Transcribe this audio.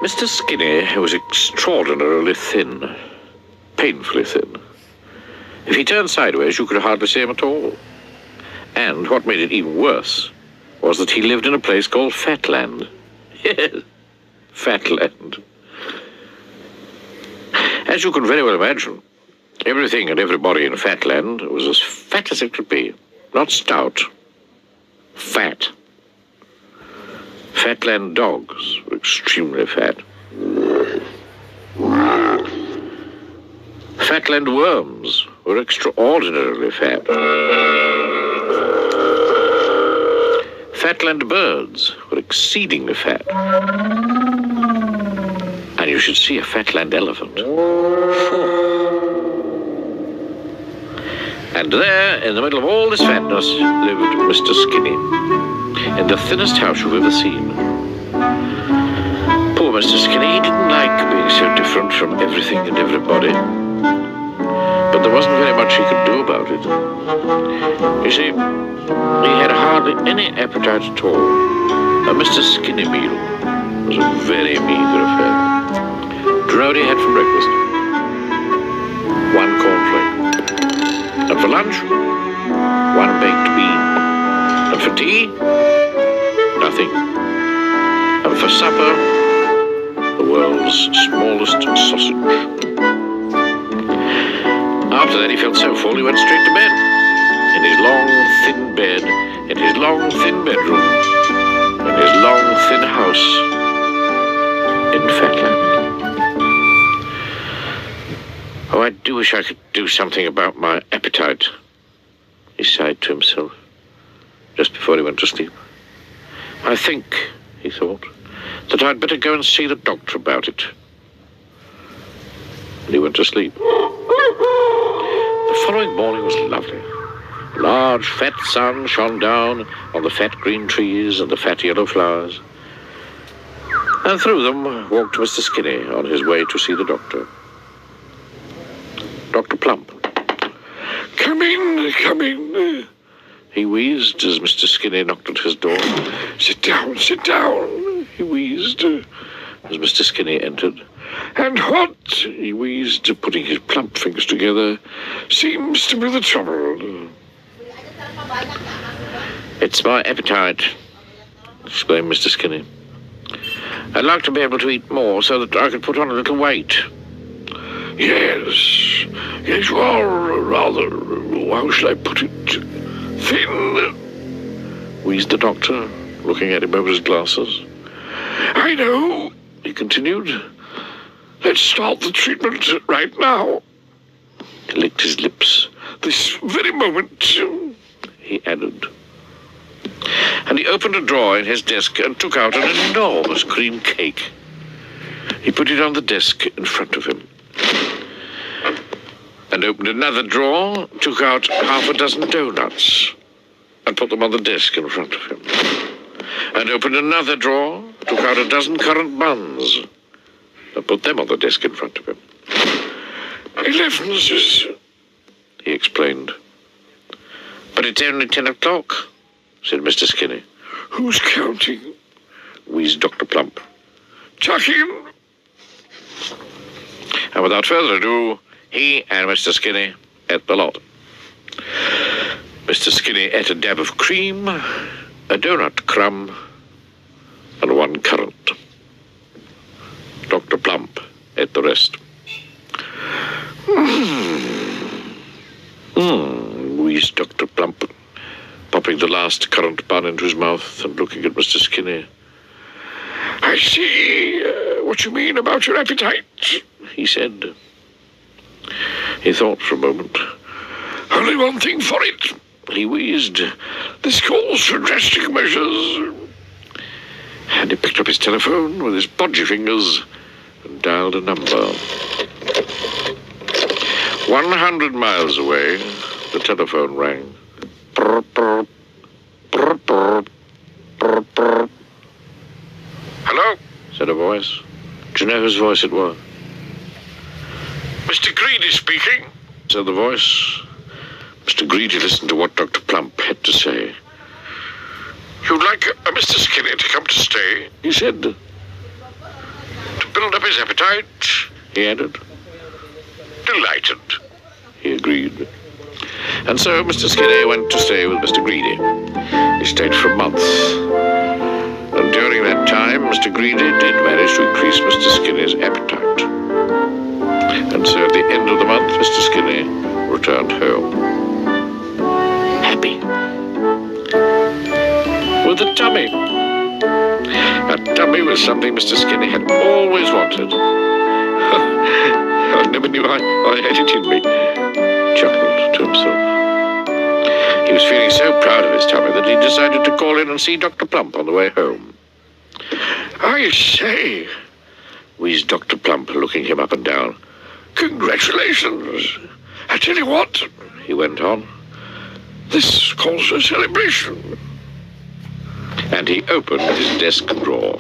Mr. Skinny was extraordinarily thin, painfully thin. If he turned sideways, you could hardly see him at all. And what made it even worse was that he lived in a place called Fatland. Yes, Fatland. As you can very well imagine, everything and everybody in Fatland was as fat as it could be. Not stout, fat. Fatland dogs were extremely fat. Fatland worms were extraordinarily fat. Fatland birds were exceedingly fat. And you should see a Fatland elephant. And there, in the middle of all this fatness, lived Mr. Skinny, in the thinnest house you've ever seen. Poor Mr. Skinny, he didn't like being so different from everything and everybody. But there wasn't very much he could do about it. You see, he had hardly any appetite at all. A Mr. Skinny meal was a very meagre affair. Do you know what he had for breakfast? One cornflake. And for lunch, one baked bean. And for tea, nothing. And for supper, the world's smallest sausage. After that, he felt so full, he went straight to bed. In his long, thin bed, in his long, thin bedroom, in his long, thin house in Fatland. Oh, I do wish I could do something about my appetite, he sighed to himself, just before he went to sleep. I think, he thought, that I'd better go and see the doctor about it. And he went to sleep. The following morning was lovely. A large, fat sun shone down on the fat green trees and the fat yellow flowers. And through them walked Mr. Skinny on his way to see the doctor. Dr. Plump. Come in, he wheezed as Mr. Skinny knocked at his door. Sit down, he wheezed as Mr. Skinny entered. And what, he wheezed, putting his plump fingers together, seems to be the trouble? It's my appetite, exclaimed Mr. Skinny. I'd like to be able to eat more so that I could put on a little weight. Yes, you are rather, how shall I put it, thin, wheezed the doctor, looking at him over his glasses. I know, he continued. Let's start the treatment right now. He licked his lips. This very moment, he added. And he opened a drawer in his desk and took out an enormous cream cake. He put it on the desk in front of him. And opened another drawer, took out half a dozen donuts, and put them on the desk in front of him. And opened another drawer, took out a dozen currant buns, and put them on the desk in front of him. 11s, he explained. But it's only 10 o'clock, said Mr. Skinny. Who's counting? Wheezed Dr. Plump. Tuck in. And without further ado, he and Mr. Skinny ate the lot. Mr. Skinny ate a dab of cream, a donut crumb, and one currant. Dr. Plump ate the rest. Wheezed Dr. Plump, popping the last currant bun into his mouth and looking at Mr. Skinny. I see what you mean about your appetite, he said. He thought for a moment. Only one thing for it, he wheezed. This calls for drastic measures. And he picked up his telephone with his podgy fingers and dialed a number. 100 miles away, the telephone rang. Brr, brr, brr, brr, brr, brr. Hello, said a voice. Do you know whose voice it was? Mr. Greedy speaking, said the voice. Mr. Greedy listened to what Dr. Plump had to say. You'd like a Mr. Skinny to come to stay, he said. To build up his appetite, he added. Delighted, he agreed. And so Mr. Skinny went to stay with Mr. Greedy. He stayed for a month. And during that time, Mr. Greedy did manage to increase Mr. Skinny's appetite. And so at the end of the month, Mr. Skinny returned home. Happy. With a tummy. A tummy was something Mr. Skinny had always wanted. I never knew I had it in me, chuckled to himself. He was feeling so proud of his tummy that he decided to call in and see Dr. Plump on the way home. I say, wheezed Dr. Plump, looking him up and down. Congratulations. I tell you what, he went on, this calls for a celebration. And he opened his desk drawer.